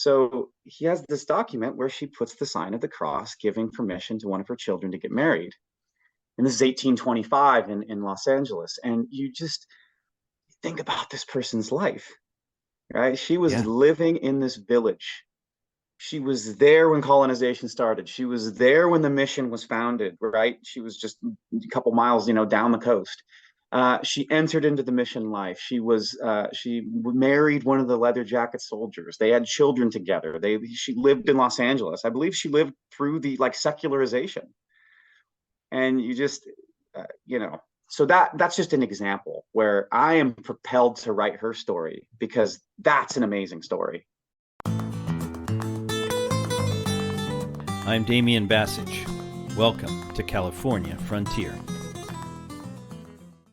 So he has this document where she puts the sign of the cross, giving permission to one of her children to get married. And this is 1825 in Los Angeles. And you just think about this person's life, right? She was Yeah. living in this village. She was there when colonization started. She was there when the mission was founded, right? She was just a couple miles, down the coast. She entered into the mission life. She married one of the leather jacket soldiers. They had children together. She lived in Los Angeles. I believe she lived through the like secularization. And you just, uh, you know, so that's just an example where I am propelled to write her story because that's an amazing story. I'm Damian Bassage. Welcome to California Frontier.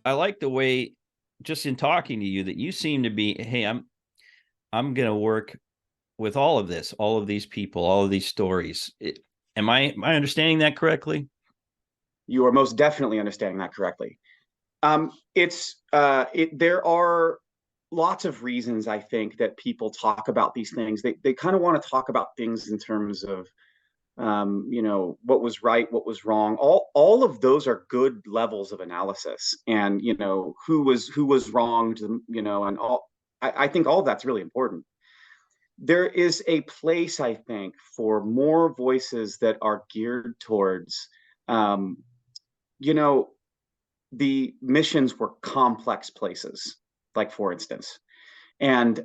I like the way, just in talking to you, that you seem to be, hey, I'm going to work with all of this, all of these people, all of these stories. Am I understanding that correctly? You are most definitely understanding that correctly. There are lots of reasons I think that people talk about these things. They kind of want to talk about things in terms of what was right, what was wrong. All of those are good levels of analysis, and who was wronged, and all. I think all of that's really important. There is a place, I think, for more voices that are geared towards, um, you know, the missions were complex places, like for instance. And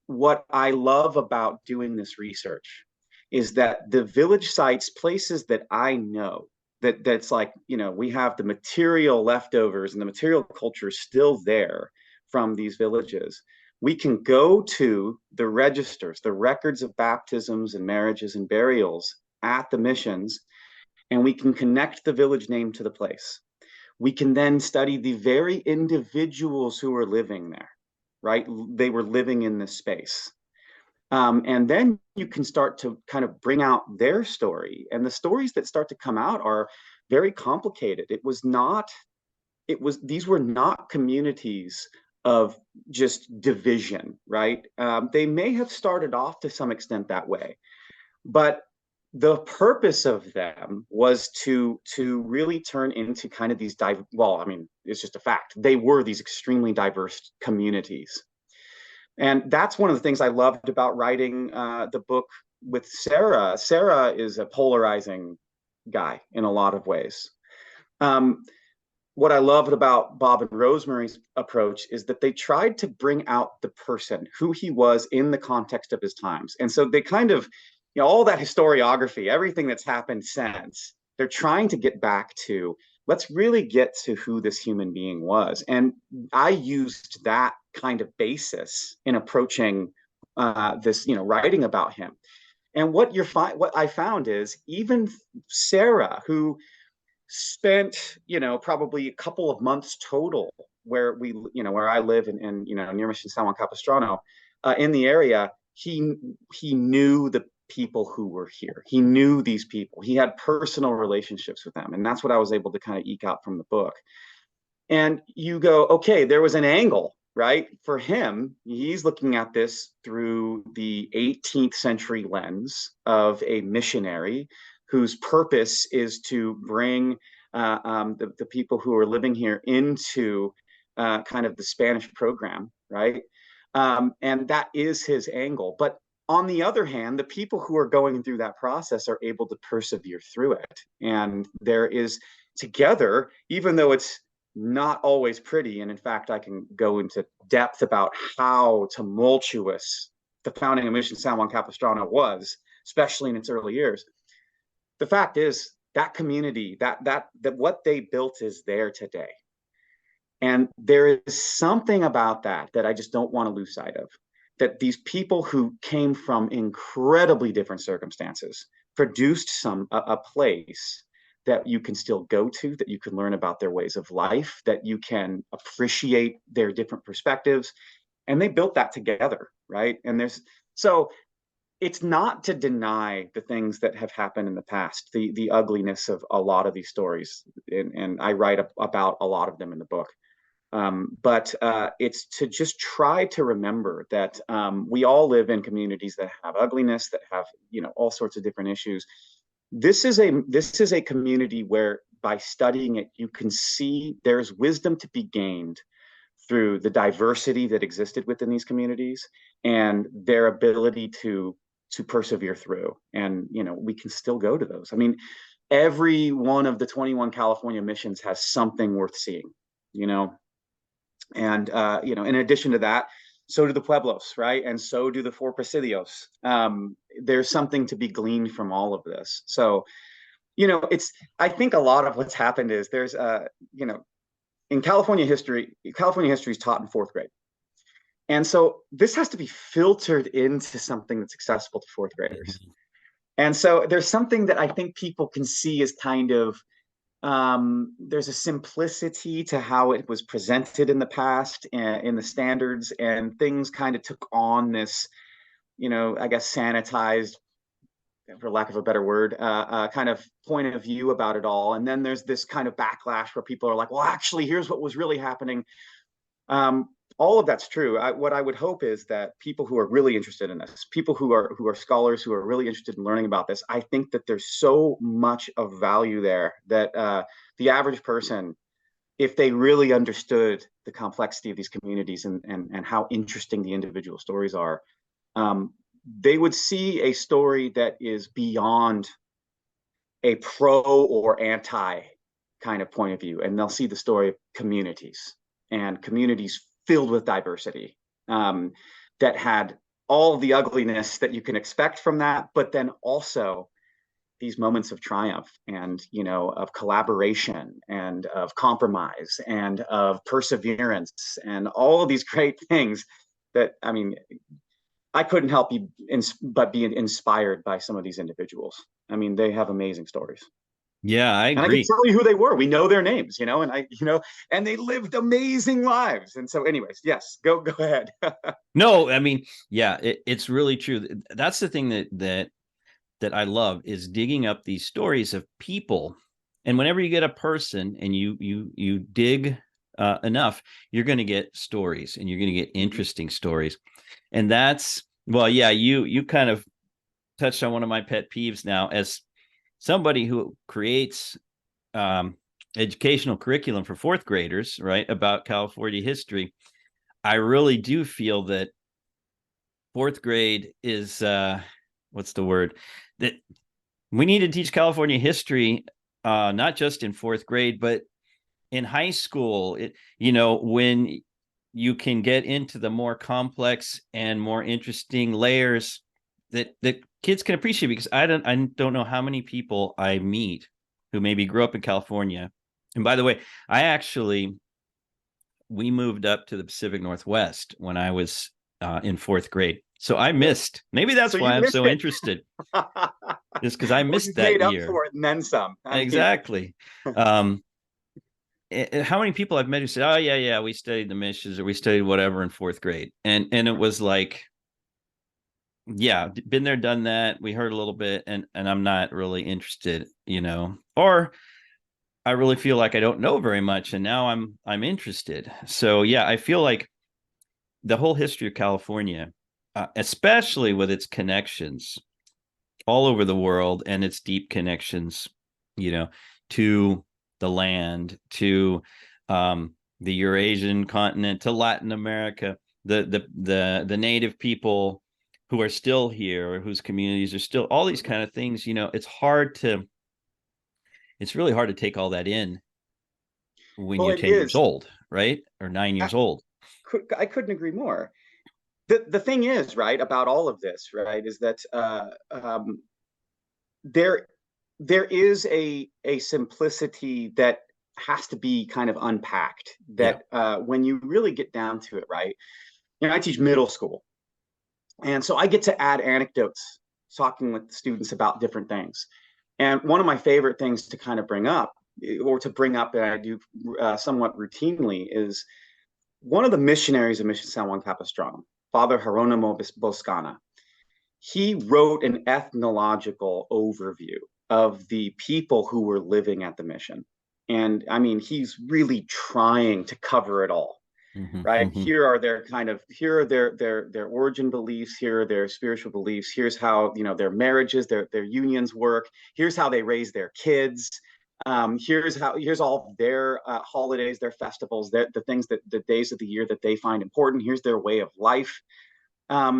what I love about doing this research is that the village sites, places that I know, that's like, we have the material leftovers and the material culture still there from these villages. We can go to the registers, the records of baptisms and marriages and burials at the missions, and we can connect the village name to the place. We can then study the very individuals who are living there, right? They were living in this space. And then you can start to kind of bring out their story. And the stories that start to come out are very complicated. These were not communities of just division, right? They may have started off to some extent that way, but the purpose of them was to really turn into kind of these well, I mean, it's just a fact. They were these extremely diverse communities. And that's one of the things I loved about writing the book with Sarah. Sarah is a polarizing guy in a lot of ways. Um, what I loved about Bob and Rosemary's approach is that they tried to bring out the person, who he was in the context of his times. And so they kind of, all that historiography, everything that's happened since, they're trying to get back to, let's really get to who this human being was. And I used that kind of basis in approaching this, writing about him. And what I found is even Sarah, who spent, probably a couple of months total where I live in near Mission San Juan Capistrano, in the area, he knew the people who were here. He knew these people. He had personal relationships with them. And that's what I was able to kind of eke out from the book. And you go, okay, there was an angle, right? For him, he's looking at this through the 18th century lens of a missionary whose purpose is to bring the people who are living here into kind of the Spanish program, right? And that is his angle. But on the other hand, the people who are going through that process are able to persevere through it. And there is together, even though it's not always pretty, and in fact, I can go into depth about how tumultuous the founding of Mission San Juan Capistrano was, especially in its early years. The fact is that community, that what they built is there today. And there is something about that I just don't want to lose sight of. That these people who came from incredibly different circumstances produced a place that you can still go to, that you can learn about their ways of life, that you can appreciate their different perspectives. And they built that together, right? So it's not to deny the things that have happened in the past, the ugliness of a lot of these stories. And I write about a lot of them in the book. But it's to just try to remember that we all live in communities that have ugliness, that have, all sorts of different issues. This is a community where by studying it, you can see there's wisdom to be gained through the diversity that existed within these communities and their ability to persevere through. And we can still go to those. I mean, every one of the 21 California missions has something worth seeing, you know. And in addition to that, so do the pueblos, right? And so do the four presidios. There's something to be gleaned from all of this. So it's, I think a lot of what's happened is there's in California history is taught in fourth grade. And so this has to be filtered into something that's accessible to fourth graders. And so there's something that I think people can see as kind of there's a simplicity to how it was presented in the past and in the standards, and things kind of took on this, I guess, sanitized, for lack of a better word, kind of point of view about it all. And then there's this kind of backlash where people are like, well, actually, here's what was really happening. All of that's true. What I would hope is that people who are really interested in this, people who are scholars who are really interested in learning about this, I think that there's so much of value there that the average person, if they really understood the complexity of these communities and how interesting the individual stories are, they would see a story that is beyond a pro or anti kind of point of view, and they'll see the story of communities and communities filled with diversity, that had all the ugliness that you can expect from that, but then also these moments of triumph and of collaboration and of compromise and of perseverance and all of these great things that, I mean, I couldn't help but be inspired by some of these individuals. I mean, they have amazing stories. Yeah, I And I can agree. tell you who they were. We know their names, and they lived amazing lives. And so, anyways, yes, go ahead. No, I mean, yeah, it's really true. That's the thing that I love is digging up these stories of people. And whenever you get a person and you dig enough, you're going to get stories, and you're going to get interesting stories. And that's, well, yeah, you kind of touched on one of my pet peeves now as somebody who creates educational curriculum for fourth graders, right, about California history. I really do feel that fourth grade is what's the word, that we need to teach California history, not just in fourth grade, but in high school. When you can get into the more complex and more interesting layers that kids can appreciate, because I don't know how many people I meet who maybe grew up in California. And by the way, we moved up to the Pacific Northwest when I was in fourth grade. So I missed, maybe that's So why you I'm missed so it. interested, just because I Well, missed you've that made up year. for it and then some. Exactly. How many people I've met who said, oh, yeah, we studied the missions or we studied whatever in fourth grade. And it was like, yeah, been there, done that. We heard a little bit, and I'm not really interested, or I really feel like I don't know very much, and now I'm interested. So yeah, I feel like the whole history of California, especially with its connections all over the world and its deep connections, to the land, to the Eurasian continent, to Latin America, the native people who are still here, or whose communities are still, all these kind of things. It's really hard to take all that in when Well, you're it 10 years is. old, right? Or 9 years old. I couldn't agree more. The thing is, right, about all of this, right, is that there there is a simplicity that has to be kind of unpacked. Yeah. That when you really get down to it, right? I teach middle school, and so I get to add anecdotes, talking with students about different things. And one of my favorite things to kind of bring up, or to bring up, that I do somewhat routinely, is one of the missionaries of Mission San Juan Capistrano, Father Geronimo Boscana. He wrote an ethnological overview of the people who were living at the mission. And I mean, he's really trying to cover it all, Hmm. right? Hmm. Here are their origin beliefs, here are their spiritual beliefs, here's how, their marriages, their unions work, here's how they raise their kids. Here's all of their holidays, their festivals, the things that the days of the year that they find important. Here's their way of life. Um,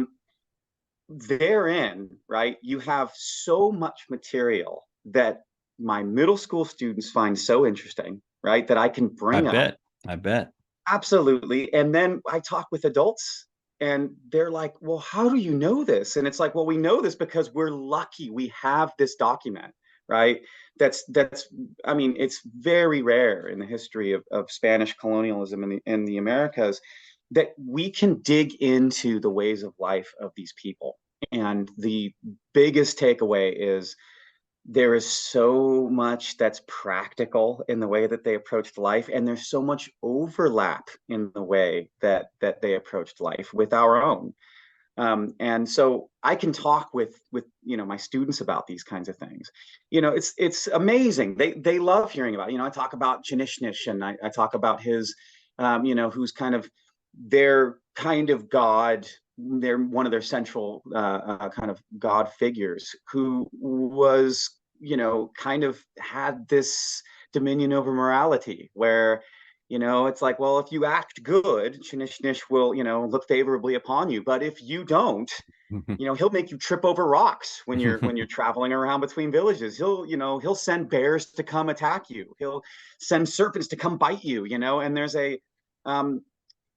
Therein, right, you have so much material that my middle school students find so interesting, right, that I can I bring up. bet. I bet. Absolutely. And then I talk with adults and they're like, well, how do you know this? And it's like, well, we know this because we're lucky we have this document, right? That's I mean, it's very rare in the history of Spanish colonialism in the Americas that we can dig into the ways of life of these people. And the biggest takeaway is there is so much that's practical in the way that they approached life, and there's so much overlap in the way that they approached life with our own. And so I can talk with my students about these kinds of things. It's amazing. They love hearing about. I talk about Janishnish, and I talk about his, who's kind of their kind of god. They're one of their central kind of god figures who was, kind of had this dominion over morality where it's like, well, if you act good, Shinishnish will, look favorably upon you. But if you don't, he'll make you trip over rocks when you're traveling around between villages. He'll send bears to come attack you. He'll send serpents to come bite you, and there's um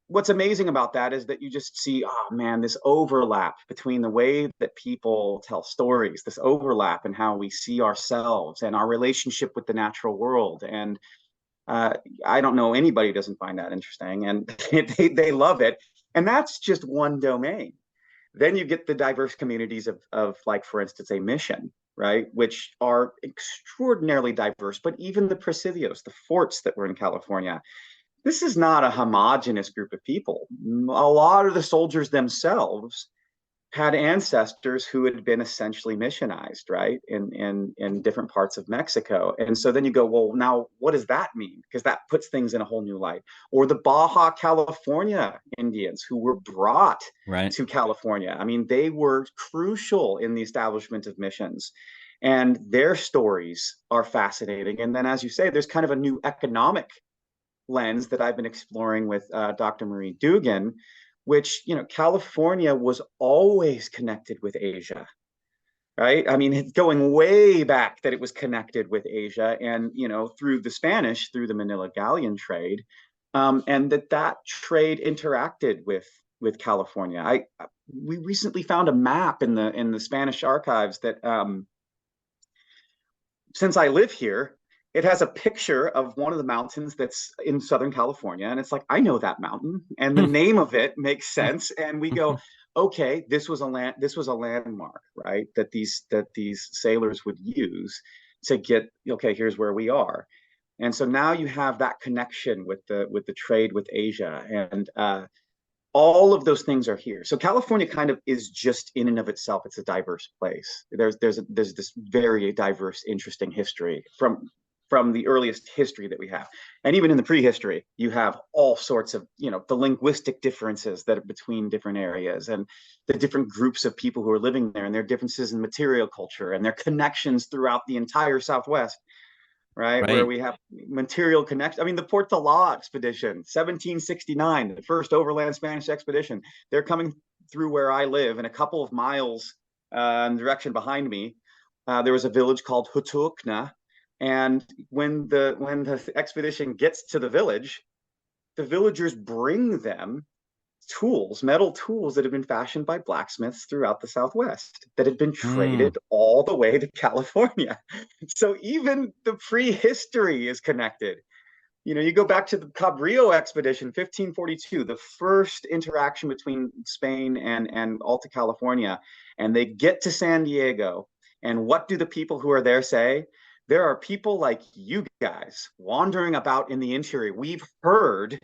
what's amazing about that is that you just see, oh man, this overlap between the way that people tell stories, this overlap in how we see ourselves and our relationship with the natural world. And uh, I don't know anybody who doesn't find that interesting, and they love it. And that's just one domain. Then you get the diverse communities of like, for instance, a mission, right, which are extraordinarily diverse. But even the presidios, the forts that were in California, this is not a homogenous group of people. A lot of the soldiers themselves had ancestors who had been essentially missionized, right, in different parts of Mexico. And so then you go, well, now what does that mean? Because that puts things in a whole new light. Or the Baja California Indians who were brought Right. to California. I mean, they were crucial in the establishment of missions. And their stories are fascinating. And then, as you say, there's kind of a new economic lens that I've been exploring with Dr. Marie Dugan, which, California was always connected with Asia, right? I mean, it's going way back that it was connected with Asia and, through the Spanish, through the Manila galleon trade, and that trade interacted with California. We recently found a map in the Spanish archives that since I live here, it has a picture of one of the mountains that's in Southern California. And it's like, I know that mountain. And the name of it makes sense. And we go, okay, this was a landmark, right? That these sailors would use to get, okay, here's where we are. And so now you have that connection with the trade with Asia. And all of those things are here. So California kind of is just in and of itself, it's a diverse place. There's this very diverse, interesting history from the earliest history that we have. And even in the prehistory, you have all sorts of, the linguistic differences that are between different areas and the different groups of people who are living there and their differences in material culture and their connections throughout the entire Southwest, right? Where Right. we have material connection. I mean, the Portola expedition, 1769, the first overland Spanish expedition. They're coming through where I live, and a couple of miles in the direction behind me, there was a village called Hutucna. And when the expedition gets to the village, the villagers bring them tools, metal tools that have been fashioned by blacksmiths throughout the Southwest that had been Mm. traded all the way to California. So even the prehistory is connected. You go back to the Cabrillo expedition, 1542, the first interaction between Spain and Alta California, and they get to San Diego. And what do the people who are there say? There are people like you guys wandering about in the interior. We've heard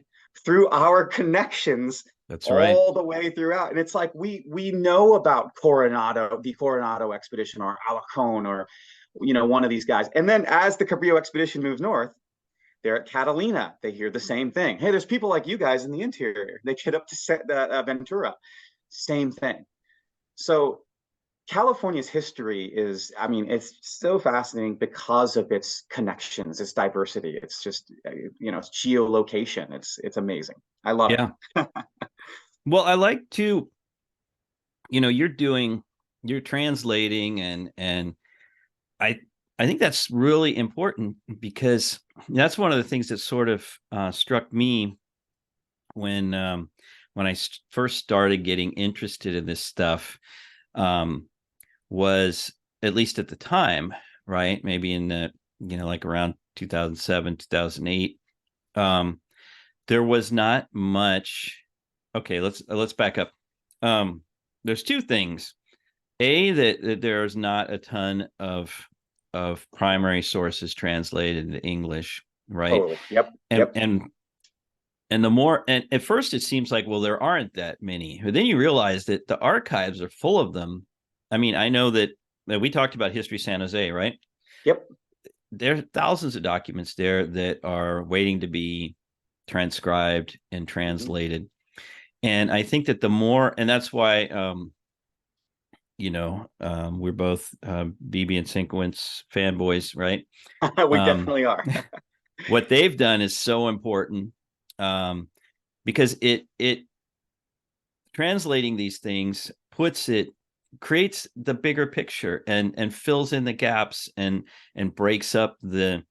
through our connections That's right. all the way throughout. And it's like we know about Coronado, the Coronado expedition, or Alarcon, or one of these guys. And then as the Cabrillo expedition moves north, They're at Catalina. They hear the same thing. Hey, there's people like you guys in the interior. They get up to Ventura. Same thing. So California's history is, I mean, it's so fascinating because of its connections, its diversity. It's just, it's geolocation. It's amazing. I love Yeah. it. Well, I like to, you're translating, and I I think that's really important, because that's one of the things that sort of struck me when I first started getting interested in this stuff, um, was, at least at the time, right? Maybe in the, like around 2007, 2008, there was not much. Okay, let's back up. There's two things. That there's not a ton of primary sources translated into English, right? Totally. Yep. And Yep. and the more, and at first it seems like, well, there aren't that many, but then you realize that the archives are full of them. I mean, I know that we talked about History San Jose, right? Yep. There are thousands of documents there that are waiting to be transcribed and Mhm. translated. And I think that the more, and that's why, we're both BB and Sinkowitz fanboys, right? We Um, definitely are. what they've done is so important, because it translating these things creates the bigger picture, and fills in the gaps, and um, breaks up the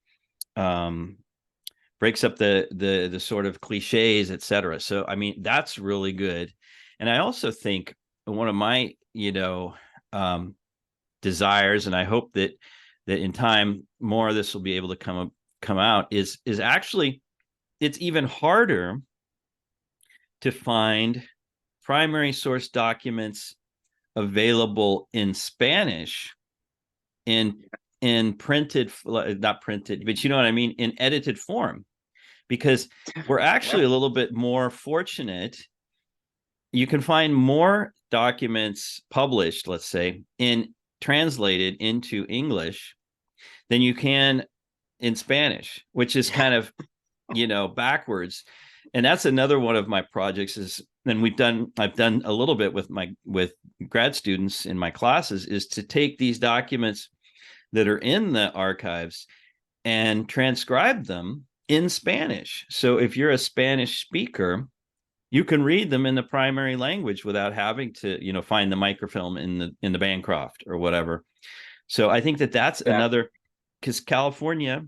sort of cliches, etc. So I mean, that's really good. And I also think one of my um, desires, and I hope that in time more of this will be able to come out, is actually, it's even harder to find primary source documents available in Spanish, in printed, not printed, but you know what I mean, in edited form, because we're actually Yeah. a little bit more fortunate. You can find more documents published, let's say, in translated into English than you can in Spanish, which is Yeah. kind of, backwards. And that's another one of my projects is, and I've done a little bit with grad students in my classes, is to take these documents that are in the archives and transcribe them in Spanish. So if you're a Spanish speaker, you can read them in the primary language without having to, find the microfilm in the Bancroft or whatever. So I think that that's Yeah. another, because California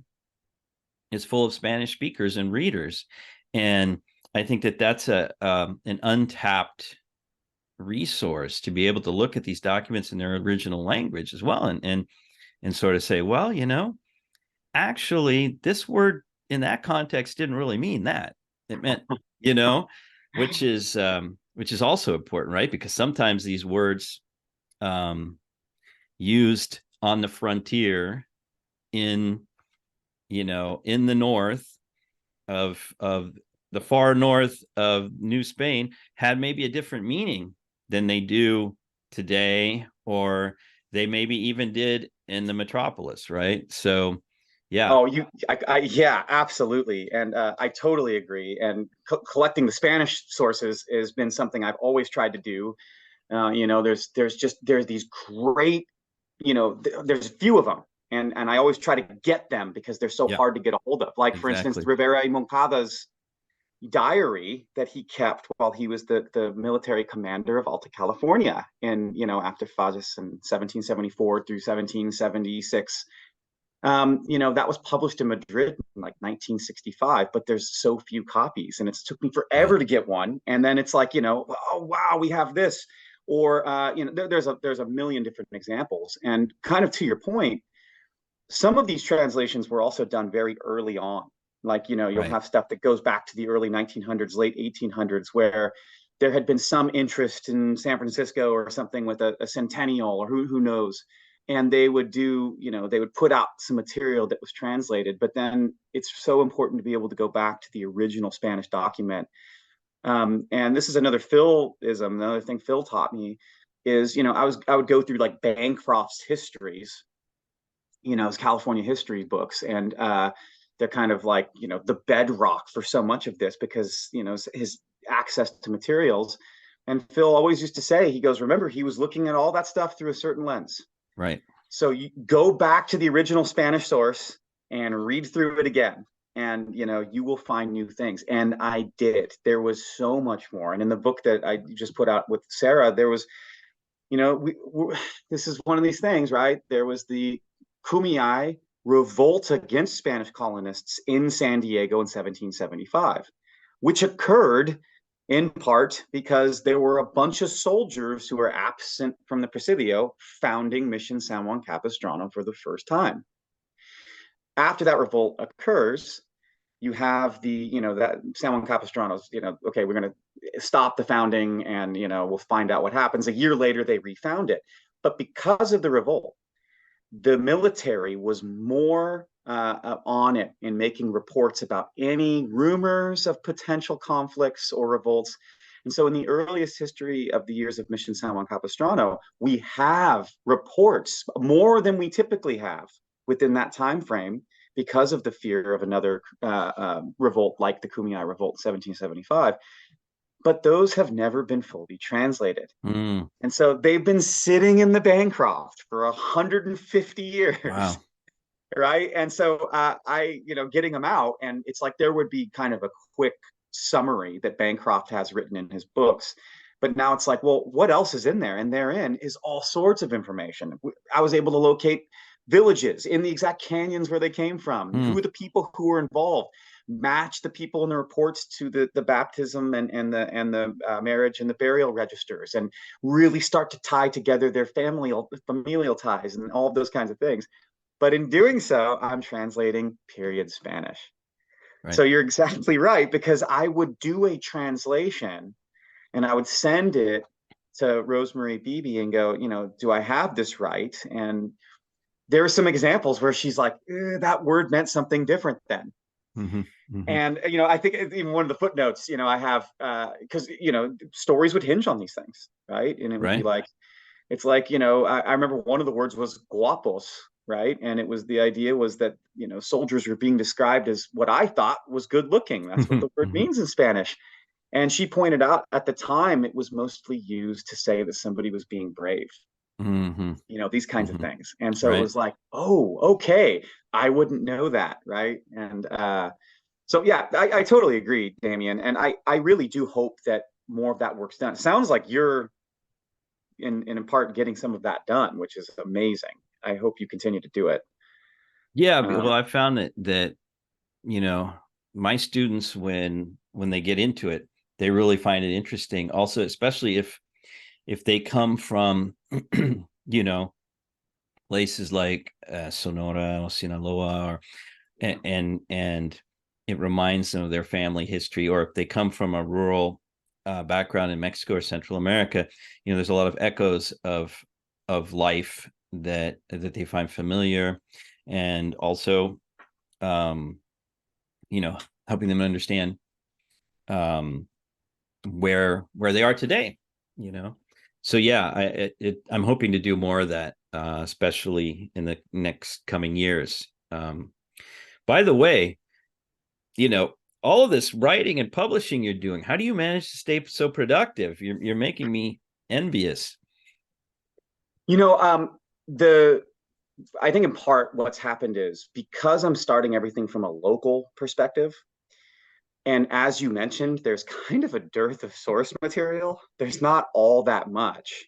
is full of Spanish speakers and readers, and I think that that's an untapped resource, to be able to look at these documents in their original language as well, and sort of say, well, actually, this word in that context didn't really mean that. It meant, you know, which is also important, right? Because sometimes these words, um, used on the frontier in, in the north of the far north of New Spain, had maybe a different meaning than they do today, or they maybe even did in the metropolis, right? So, yeah, Oh, yeah, absolutely, and I totally agree. And collecting the Spanish sources has been something I've always tried to do. There's these great, there's a few of them, and I always try to get them because they're so yeah, hard to get a hold of. Like for instance, exactly. Rivera y Moncada's diary that he kept while he was the military commander of Alta California in, after Fages in 1774 through 1776. That was published in Madrid in like 1965, but there's so few copies, and it's took me Right, forever to get one. And then it's like, oh wow, we have this, or there's a million different examples. And kind of to your point, some of these translations were also done very early on. Like, you'll right. have stuff that goes back to the early 1900s, late 1800s, where there had been some interest in San Francisco or something with a centennial, or who knows. And they would they would put out some material that was translated. But then it's so important to be able to go back to the original Spanish document. And this is another Philism, another thing Phil taught me is, I would go through like Bancroft's histories, his California history books. And They're kind of like, the bedrock for so much of this because, his access to materials. And Phil always used to say, he goes, remember, he was looking at all that stuff through a certain lens. Right. So you go back to the original Spanish source and read through it again. And, you will find new things. And I did. There was so much more. And in the book that I just put out with Sarah, there was, this is one of these things, right? There was the Kumeyaay revolt against Spanish colonists in San Diego in 1775, which occurred in part because there were a bunch of soldiers who were absent from the Presidio founding Mission San Juan Capistrano for the first time. After that revolt occurs, you have that San Juan Capistranos, okay, we're going to stop the founding and, we'll find out what happens. A year later, they refound it. But because of the revolt, the military was more on it in making reports about any rumors of potential conflicts or revolts. And so in the earliest history of the years of Mission San Juan Capistrano, we have reports more than we typically have within that time frame because of the fear of another revolt like the Kumeyaay Revolt in 1775. But those have never been fully translated. Mm. And so they've been sitting in the Bancroft for 150 years. Wow. Right. And so getting them out, and it's like there would be kind of a quick summary that Bancroft has written in his books. But now it's like, well, what else is in there? And therein is all sorts of information. I was able to locate villages in the exact canyons where they came from, who are the people who were involved, match the people in the reports to the baptism and the marriage and the burial registers, and really start to tie together their familial ties and all of those kinds of things. But in doing so, I'm translating period Spanish. Right. So you're exactly right, because I would do a translation and I would send it to Rosemary Beebe and go, do I have this right? And there are some examples where she's like, that word meant something different then. Mm-hmm. Mm-hmm. And, I think even one of the footnotes, I have, because, stories would hinge on these things, right? And it would be like, it's like, I remember one of the words was guapos, right? And it was, the idea was that, soldiers were being described as what I thought was good looking. That's what the word means in Spanish. And she pointed out at the time, it was mostly used to say that somebody was being brave. Mm-hmm. These kinds of things. And so Right. it was like, oh, okay, I wouldn't know that, right? And so, yeah, I totally agree, Damien. And I really do hope that more of that work's done. It sounds like you're in part getting some of that done, which is amazing. I hope you continue to do it. Yeah, well, I found that my students, when they get into it, they really find it interesting. Also, especially if they come from places like Sonora or Sinaloa, or and it reminds them of their family history, or if they come from a rural background in Mexico or Central America, there's a lot of echoes of life that they find familiar, and also helping them understand where they are today. So yeah, I'm hoping to do more of that, especially in the next coming years. By the way, all of this writing and publishing you're doing, how do you manage to stay so productive? You're making me envious. I think in part what's happened is because I'm starting everything from a local perspective, and as you mentioned, there's kind of a dearth of source material. There's not all that much.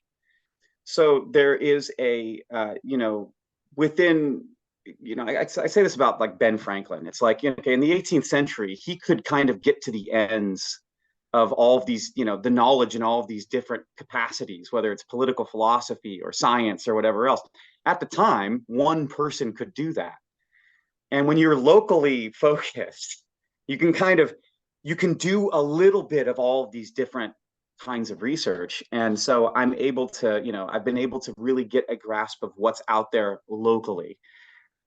So there is within, I say this about like Ben Franklin. It's like, okay, in the 18th century, he could kind of get to the ends of all of these, the knowledge in all of these different capacities, whether it's political philosophy or science or whatever else. At the time, one person could do that. And when you're locally focused, you can do a little bit of all of these different kinds of research. And so I'm able to, I've been able to really get a grasp of what's out there locally.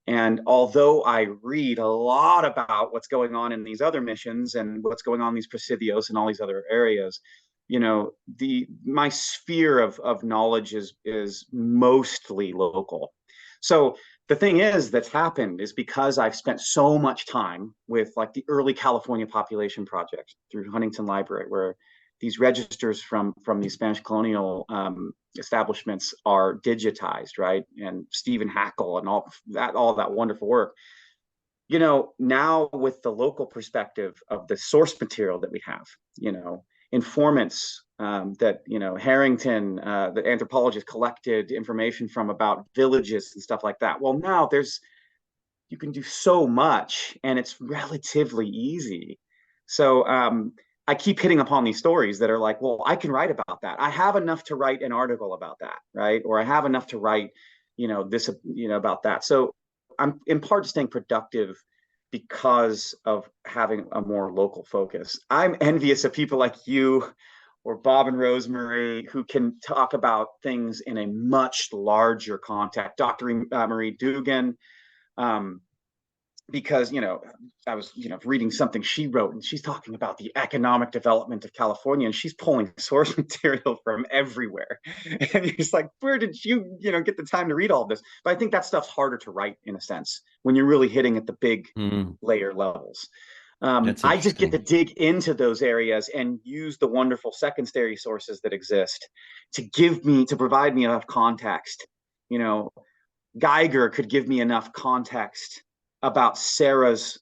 And although I read a lot about what's going on in these other missions and what's going on in these presidios and all these other areas, my sphere of knowledge is mostly local. So the thing is that's happened is because I've spent so much time with like the early California population project through Huntington Library, where these registers from these Spanish colonial establishments are digitized, right? And Stephen Hackle and all that wonderful work. Now with the local perspective of the source material that we have, informants that, Harrington, the anthropologist, collected information from about villages and stuff like that. Well, now you can do so much and it's relatively easy. So I keep hitting upon these stories that are like, well, I can write about that. I have enough to write an article about that, right? Or I have enough to write, this, about that. So I'm in part staying productive because of having a more local focus. I'm envious of people like you or Bob and Rosemary who can talk about things in a much larger context. Dr. Marie Dugan, um, because I was reading something she wrote, and she's talking about the economic development of California, and she's pulling source material from everywhere, and you're just like, where did you get the time to read all this? But I think that stuff's harder to write in a sense when you're really hitting at the big layer levels. I just get to dig into those areas and use the wonderful secondary sources that exist to provide me enough context. Geiger could give me enough context about Sarah's,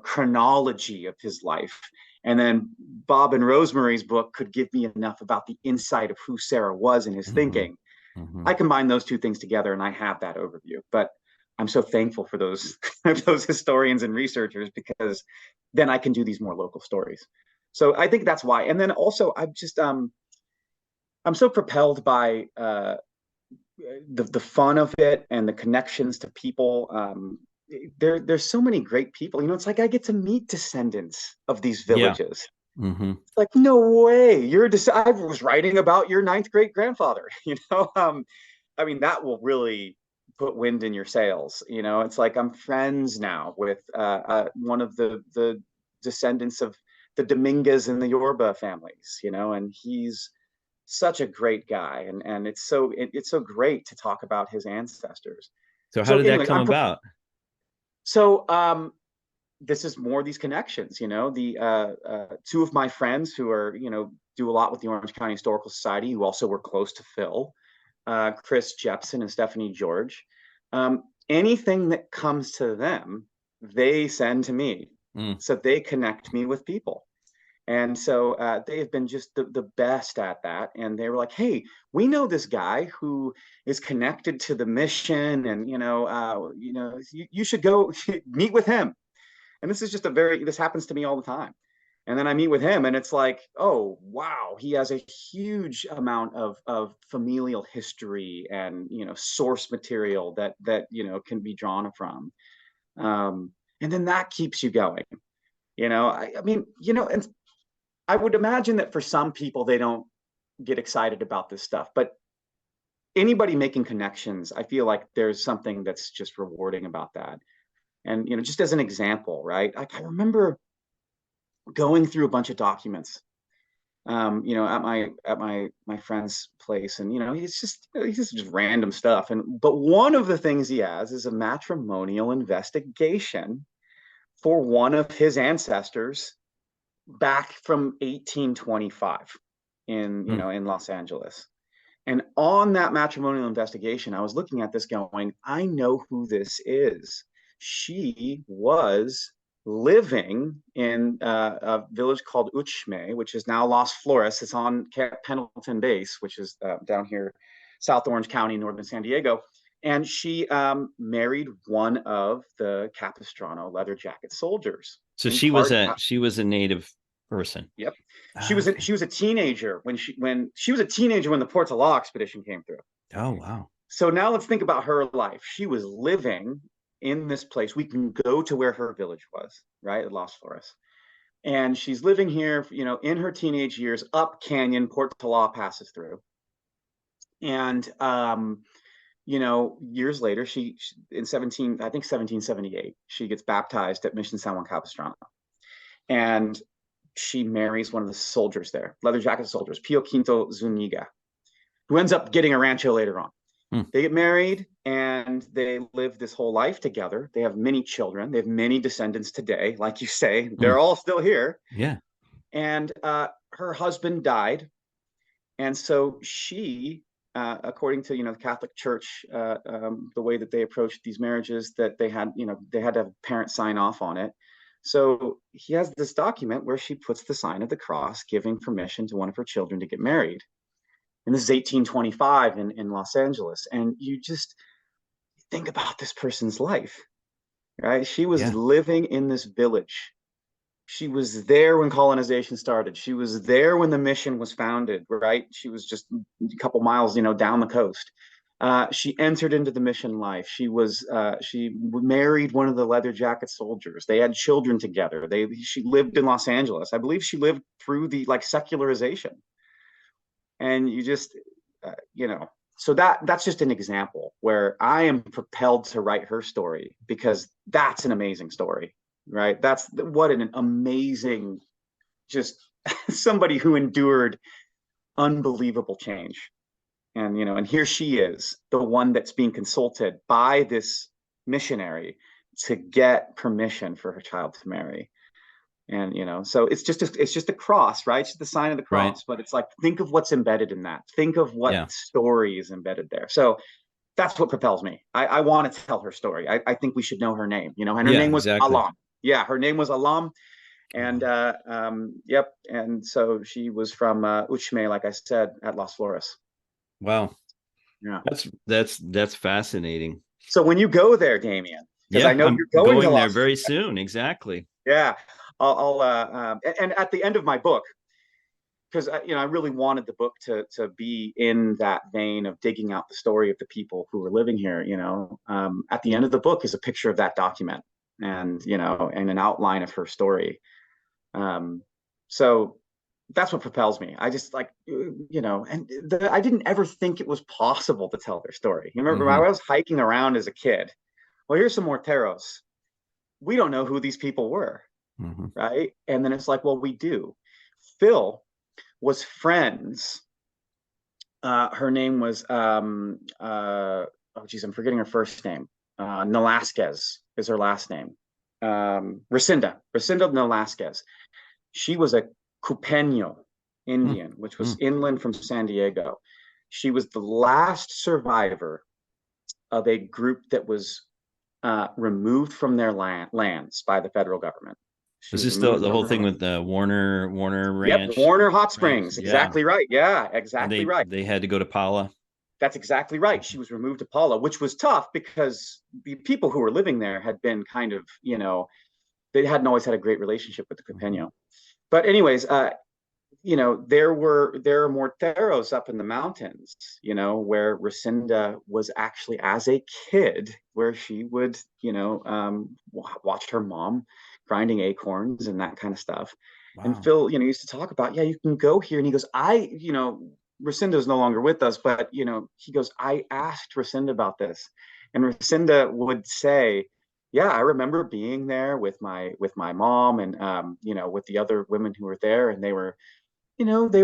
chronology of his life. And then Bob and Rosemary's book could give me enough about the insight of who Sarah was in his thinking. I combine those two things together and I have that overview. But I'm so thankful for those those historians and researchers, because then I can do these more local stories. So I think that's why. And then also I'm so propelled by the fun of it and the connections to people. There's so many great people. It's like I get to meet descendants of these villages. It's like, no way, I was writing about your ninth great grandfather. I mean, that will really put wind in your sails. It's like I'm friends now with one of the descendants of the Dominguez and the Yorba families. And he's such a great guy, and it's so great to talk about his ancestors. So how did that come about? So this is more these connections. The two of my friends who are do a lot with the Orange County Historical Society, who also were close to Phil, Chris Jepson and Stephanie George. Anything that comes to them, they send to me. So they connect me with people. And so they have been just the best at that. And they were like, hey, we know this guy who is connected to the mission, and you should go meet with him. And this is just this happens to me all the time. And then I meet with him and it's like, oh, wow, he has a huge amount of familial history and, source material that can be drawn from. And then that keeps you going. I mean, and I would imagine that for some people, they don't get excited about this stuff, but anybody making connections, I feel like there's something that's just rewarding about that. And, just as an example, right? I remember going through a bunch of documents, at my friend's place, and he's just random stuff. But one of the things he has is a matrimonial investigation for one of his ancestors back from 1825 in Los Angeles. And on that matrimonial investigation, I was looking at this going, I know who this is. She was living in a village called Uchme, which is now Las Flores. It's on Pendleton Base, which is down here, South Orange County, northern San Diego. And she married one of the Capistrano leather jacket soldiers. So she was a native person. Yep. She was a teenager when the Ports of Law expedition came through. Oh, wow. So now let's think about her life. She was living in this place. We can go to where her village was, right, at Las Flores. And she's living here, in her teenage years, up canyon. Port Law passes through. And years later, she in 1778, she gets baptized at Mission San Juan Capistrano. And she marries one of the soldiers there, leather jacket soldiers, Pio Quinto Zuniga, who ends up getting a rancho later on. Hmm. They get married and they live this whole life together. They have many children. They have many descendants today. Like you say, Hmm. they're all still here. Yeah. And her husband died. And so she, according to, the Catholic Church, the way that they approached these marriages, that they had to have parents sign off on it. So he has this document where she puts the sign of the cross, giving permission to one of her children to get married. And this is 1825 in Los Angeles. And you just think about this person's life, right? She was Yeah. living in this village. She was there when colonization started. She was there when the mission was founded, right? She was just a couple miles, down the coast. She entered into the mission life. She married one of the leather jacket soldiers. They had children together. She lived in Los Angeles. I believe she lived through the like secularization. And you just, so that's just an example where I am propelled to write her story because that's an amazing story, right? That's what an amazing, just somebody who endured unbelievable change. And, and here she is, the one that's being consulted by this missionary to get permission for her child to marry. And so it's just a cross, right? It's just the sign of the Right. cross, but it's like, think of what's embedded in that. Think of what Yeah. story is embedded there. So that's what propels me. I want to tell her story. I think we should know her name, and her Yeah, name was exactly. Alam. Yeah, her name was Alam. And Wow. yep. And so she was from Uchme, like I said, at Las Flores. Wow. Yeah. That's fascinating. So when you go there, Damien, because I Yeah, know I'm you're going to going there Las. very soon. Exactly. Yeah, and at the end of my book, because I really wanted the book to be in that vein of digging out the story of the people who were living here. At the end of the book is a picture of that document, and an outline of her story. Um, so that's what propels me. I just like, I didn't ever think it was possible to tell their story. You remember when I Hmm. was hiking around as a kid? Well, here's some Morteros. We don't know who these people were, Hmm. right? And then it's like, well, we do. Phil was friends. Her name was oh geez, I'm forgetting her first name. Nolasquez is her last name. Rescinda Nolasquez. She was a Cupeño Indian, which was Hmm. inland from San Diego. She was the last survivor of a group that was removed from their lands by the federal government. She Is was this removed the from whole her thing land. with the Warner Yep, Ranch? Warner Hot Ranch. Springs. Yeah. Exactly right. Yeah, And exactly they right. they had to go to Pala. That's exactly right. She was removed to Paula, which was tough because the people who were living there had been kind of, they hadn't always had a great relationship with the Mhm. Cupeño. But anyways, there are Morteros up in the mountains, where Rescinda was actually as a kid, where she would, watch her mom grinding acorns and that kind of stuff. And Wow. Phil, used to talk about, yeah, you can go here. And he goes, Rescinda is no longer with us, but he goes, I asked Rescinda about this, and Rescinda would say, yeah, I remember being there with my mom and with the other women who were there, and they were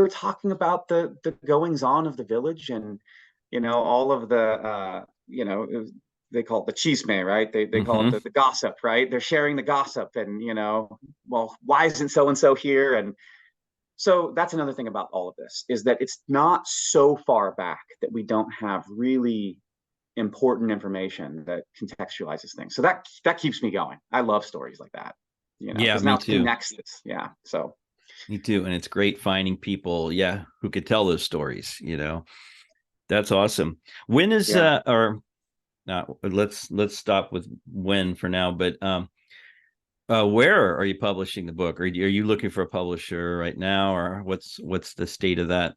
talking about the goings on of the village, and all of the they call it the chisme, right? They call it Hmm. the gossip, right? They're sharing the gossip, and well, why isn't so and so here? And so that's another thing about all of this, is that it's not so far back that we don't have really important information that contextualizes things. So that keeps me going. I love stories like that, Yeah, because me now it too. connects this. Yeah. So Me too. And it's great finding people, yeah, who could tell those stories. That's awesome. When is yeah. or not, let's stop with when for now, but where are you publishing the book? Are you looking for a publisher right now, or what's the state of that?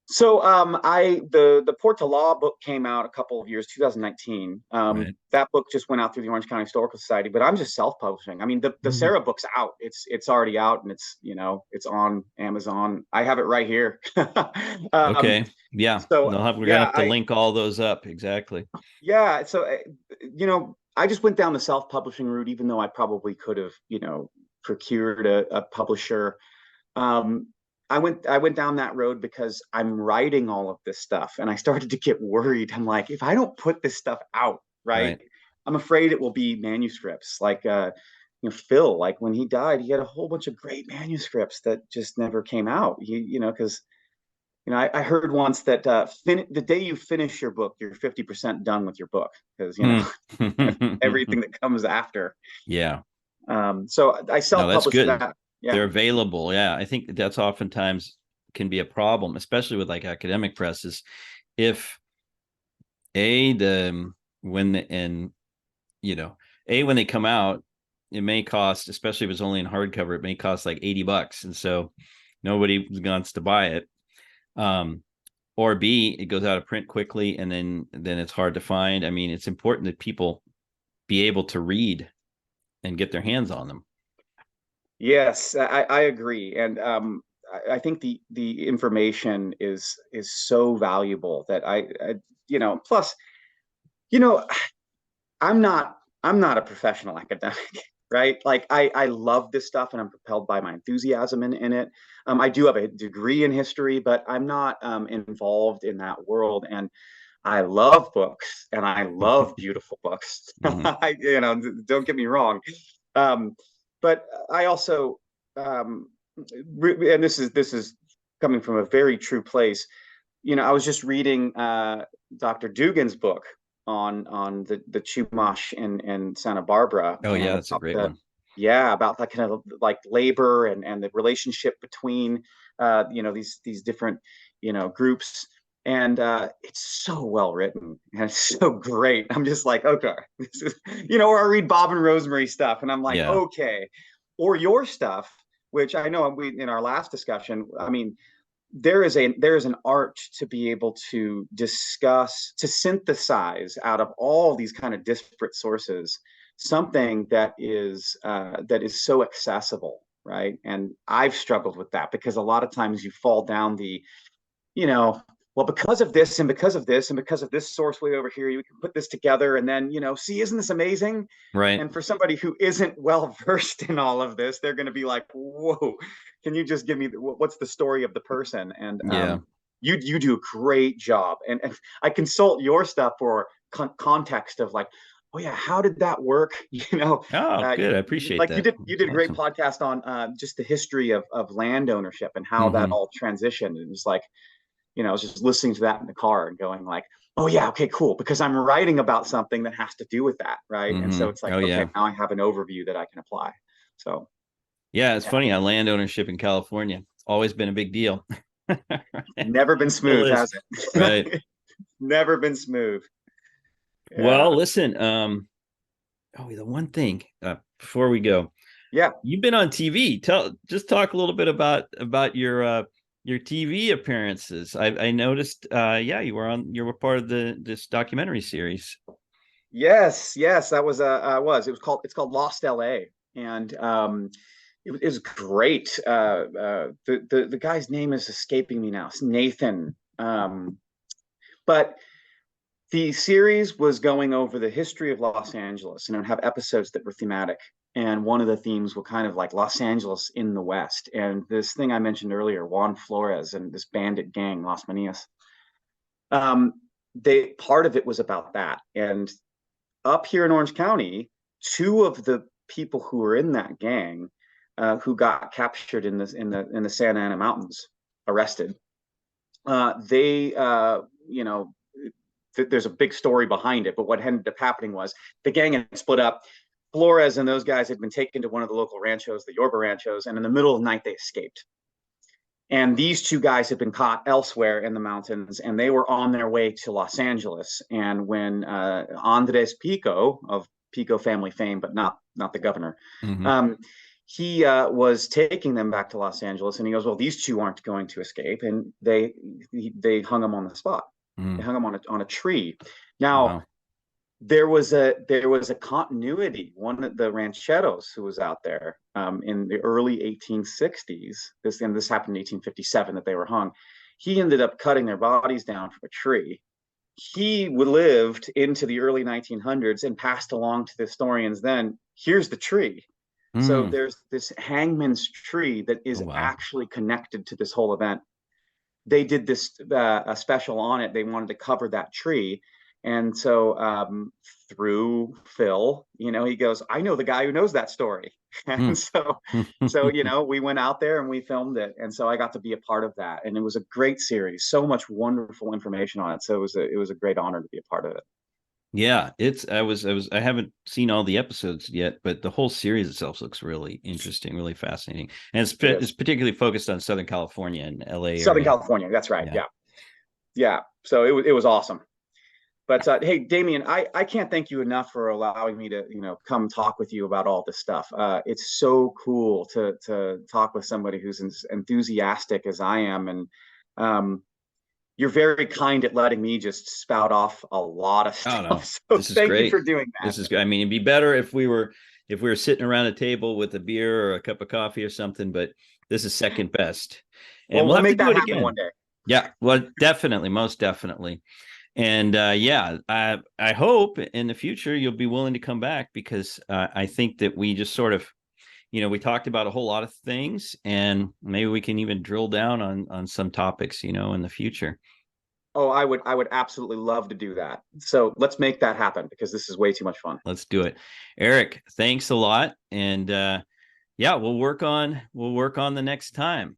So the Port to Law book came out a couple of years, 2019. Right. That book just went out through the Orange County Historical Society, but I'm just self-publishing. I mean, the Mhm. Sarah book's out. It's already out, and it's on Amazon. I have it right here. um, Okay. Yeah. so We're gonna yeah, have to link all those up. Exactly. so I just went down the self-publishing route, even though I probably could have procured a publisher. Um, I went down that road because I'm writing all of this stuff, and I started to get worried. I'm like, if I don't put this stuff out, right, Right. I'm afraid it will be manuscripts. Like Phil, like when he died, he had a whole bunch of great manuscripts that just never came out. Because I heard once that the day you finish your book, you're 50% done with your book, because Hmm. everything that comes after. Yeah. So I No, that's self-published good. that. Yeah. They're available. Yeah. I think that's oftentimes can be a problem, especially with like academic presses. If a the when the, and you know when they come out, it may cost, especially if it's only in hardcover, it may cost like $80, and so nobody wants to buy it. Or B, it goes out of print quickly, and then it's hard to find. I mean, it's important that people be able to read and get their hands on them. Yes, I agree, and I think the information is so valuable that plus, you know, I'm not a professional academic, right? Like I love this stuff, and I'm propelled by my enthusiasm in it. I do have a degree in history, but I'm not involved in that world, and I love books, and I love beautiful books. Mhm. Don't get me wrong. Um, but I also, and this is coming from a very true place. I was just reading Dr. Dugan's book on the Chumash in Santa Barbara, Oh and yeah, that's a about great the one. yeah about that kind of like labor and the relationship between these different groups. And it's so well written, and it's so great. I'm just like, okay, this is, or I read Bob and Rosemary stuff, and I'm like, Yeah. okay, or your stuff, which I know we in our last discussion. I mean, there is an art to be able to discuss, to synthesize out of all these kind of disparate sources something that is so accessible, right? And I've struggled with that because a lot of times you fall down you know, well, because of this and because of this and because of this source way over here, you can put this together and then, see, isn't this amazing? Right. And for somebody who isn't well versed in all of this, they're going to be like, whoa, can you just give me what's the story of the person? And Yeah. you do a great job. And I consult your stuff for context of like, oh yeah, how did that work? Oh, Uh, good. I appreciate like you that. did you did a great Awesome. podcast on just the history of land ownership and how that Hmm. all transitioned. It was like, I was just listening to that in the car and going like, oh yeah, okay, cool. Because I'm writing about something that has to do with that. Right. And so Hmm. it's like, Oh okay, yeah. now I have an overview that I can apply. So Yeah, it's yeah, funny on land ownership in California. It's always been a big deal. never been Still smooth, is. has Right. it? Never been smooth. Yeah. Well, listen, the one thing before we go, Yeah. you've been on TV. Just talk a little bit about your TV appearances. I noticed yeah, you were part of this documentary series. Yes. Yes. That was it's called Lost LA. And it was great. The guy's name is escaping me now. It's Nathan. But the series was going over the history of Los Angeles, and it would have episodes that were thematic. And one of the themes were kind of like Los Angeles in the West. And this thing I mentioned earlier, Juan Flores and this bandit gang, Las Manias, they part of it was about that. And up here in Orange County, two of the people who were in that gang, who got captured in the Santa Ana Mountains, arrested, they there's a big story behind it, but what ended up happening was the gang had split up. Flores and those guys had been taken to one of the local ranchos, the Yorba Ranchos, and in the middle of the night they escaped. And these two guys had been caught elsewhere in the mountains, and they were on their way to Los Angeles. And when Andres Pico of Pico family fame, but not the governor, Hmm. um, he was taking them back to Los Angeles, and he goes, "Well, these two aren't going to escape," and they hung him on the spot. They Mm. hung him on a tree. Now Wow. there was a continuity. One of the rancheros who was out there in the early 1860s, this happened in 1857 that they were hung. He ended up cutting their bodies down from a tree. He lived into the early 1900s and passed along to the historians then, here's the tree. So Mm. there's this hangman's tree that Oh, is wow. actually connected to this whole event. They did this a special on it. They wanted to cover that tree. And so through Phil, he goes, I know the guy who knows that story. And Mm. so, we went out there and we filmed it. And so I got to be a part of that. And it was a great series, so much wonderful information on it. So it was a great honor to be a part of it. Yeah, I haven't seen all the episodes yet, but the whole series itself looks really interesting, really fascinating. And It it's is. particularly focused on Southern California and LA Southern area. California. That's right. Yeah. Yeah. Yeah. So it was awesome. But hey, Damien, I can't thank you enough for allowing me to come talk with you about all this stuff. It's so cool to talk with somebody who's as enthusiastic as I am, and um, you're very kind at letting me just spout off a lot of Oh stuff. no, So this is thank you for great. doing that. This is, I mean, it'd be better if we were sitting around a table with a beer or a cup of coffee or something, but this is second best. And Well, we'll we'll have to make do that it happen one again. day. Yeah, well, definitely, most definitely. And yeah, I hope in the future you'll be willing to come back because I think that we just sort of, we talked about a whole lot of things, and maybe we can even drill down on some topics, in the future. Oh, I would absolutely love to do that. So let's make that happen because this is way too much fun. Let's do it. Eric, thanks a lot. And yeah, we'll work on the next time.